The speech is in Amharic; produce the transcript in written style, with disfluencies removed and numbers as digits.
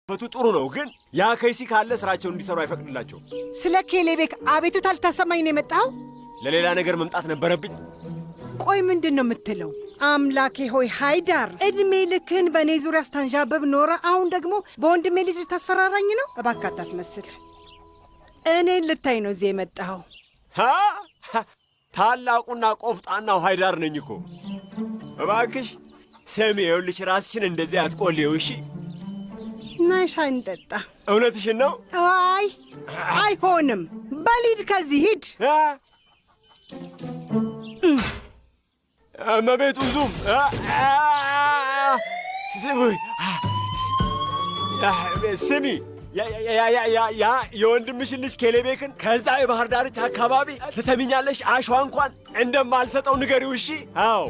ፈቱ ጥሩ ነው፣ ግን ያ ከይሲ ካለ ስራቸውን እንዲሰሩ አይፈቅድላቸው። ስለ ኬሌቤክ አቤቱታ ልታሰማኝ ነው የመጣው? ለሌላ ነገር መምጣት ነበረብኝ። ቆይ ምንድን ነው የምትለው? አምላኬ ሆይ ሃይዳር፣ ዕድሜ ልክህን በእኔ ዙሪያ ስታንዣበብ ኖረ። አሁን ደግሞ በወንድሜ ልጅ ልታስፈራራኝ ነው? እባክህ አታስመስል። እኔን ልታይ ነው እዚህ የመጣኸው? ታላቁና ቆፍጣናው ሃይዳር ነኝ እኮ። እባክሽ ስሚ፣ ይኸውልሽ ራስሽን እንደዚህ አትቆልዪው እሺ? ናይ ሻይ እንጠጣ። እውነትሽን ነው? አይ አይሆንም። በል ሂድ፣ ከዚህ ሂድ። እመቤቱ ዙም ስሚ፣ ያ የወንድምሽን ልጅ ኬሌቤክን ከዛ የባህር ዳርቻ አካባቢ ትሰሚኛለሽ? አሸዋ እንኳን እንደማልሰጠው ንገሪው እሺ? አዎ